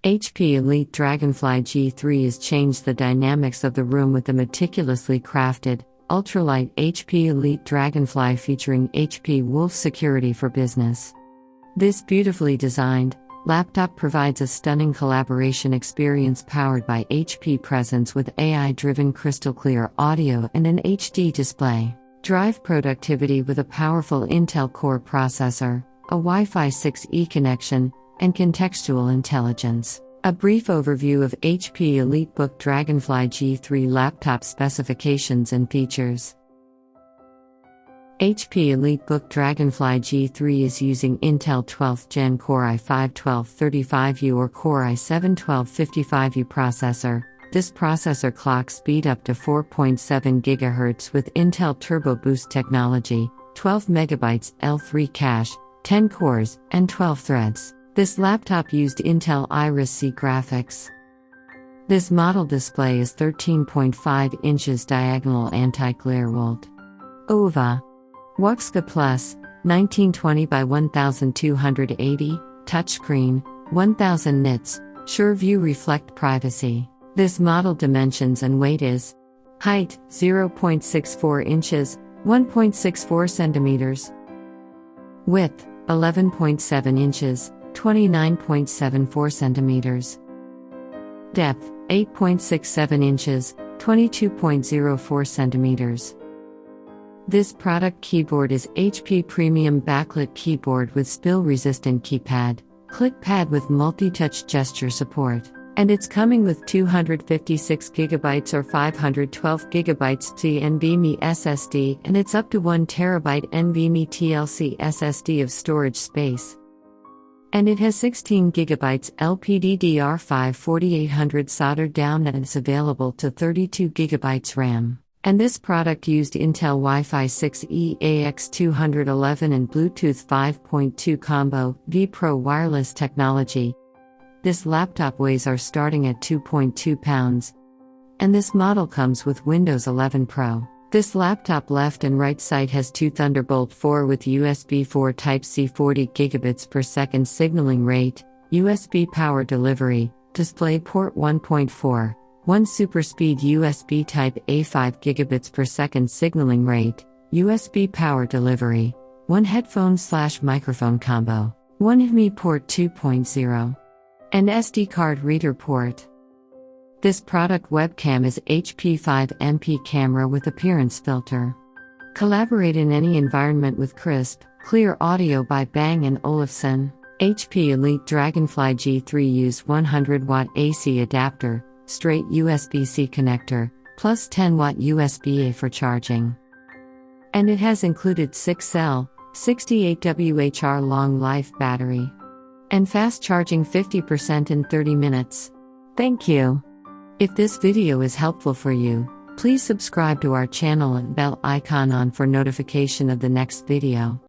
HP Elite Dragonfly G3 has changed the dynamics of the room with the meticulously crafted, ultralight HP Elite Dragonfly featuring HP Wolf security for business. This beautifully designed laptop provides a stunning collaboration experience powered by HP Presence with AI-driven crystal-clear audio and an HD display. Drive productivity with a powerful Intel Core processor, a Wi-Fi 6E connection, and contextual intelligence. A brief overview of HP EliteBook Dragonfly G3 laptop specifications and features. HP EliteBook Dragonfly G3 is using Intel 12th Gen Core i5-1235U or Core i7-1255U processor. This processor clock speed up to 4.7 GHz with Intel Turbo Boost technology, 12 MB L3 cache, 10 cores, and 12 threads. This laptop used Intel Iris C graphics. This model display is 13.5 inches diagonal anti-glare Volt. UVA. Webcam Plus, 1920 by 1280, touchscreen, 1000 nits, Sure View Reflect Privacy. This model dimensions and weight is: height, 0.64 inches, 1.64 centimeters. Width, 11.7 inches, 29.74 centimeters. Depth, 8.67 inches, 22.04 centimeters. This product keyboard is HP Premium Backlit Keyboard with spill-resistant keypad, click pad with multi-touch gesture support. And it's coming with 256GB or 512GB NVMe SSD, and it's up to 1TB NVMe TLC SSD of storage space. And it has 16GB LPDDR5 4800 soldered down and it's available to 32GB RAM. And this product used Intel Wi-Fi 6E AX211 and Bluetooth 5.2 combo vPro wireless technology. This laptop weighs are starting at 2.2 pounds. And this model comes with Windows 11 Pro. This laptop left and right side has two Thunderbolt 4 with USB 4 Type-C 40 gigabits per second signaling rate, USB power delivery, DisplayPort 1.4, one super speed USB Type-A 5 gigabits per second signaling rate, USB power delivery, one headphone/microphone combo, one HDMI port 2.0. and SD card reader port. This product webcam is HP 5MP camera with appearance filter. Collaborate in any environment with crisp, clear audio by Bang & Olufsen. HP Elite Dragonfly G3 used 100-watt AC adapter, straight USB-C connector, plus 10-watt USB-A for charging. And it has included 6-cell, 68 Wh long life battery. And fast charging 50% in 30 minutes. Thank you. If this video is helpful for you, please subscribe to our channel and bell icon on for notification of the next video.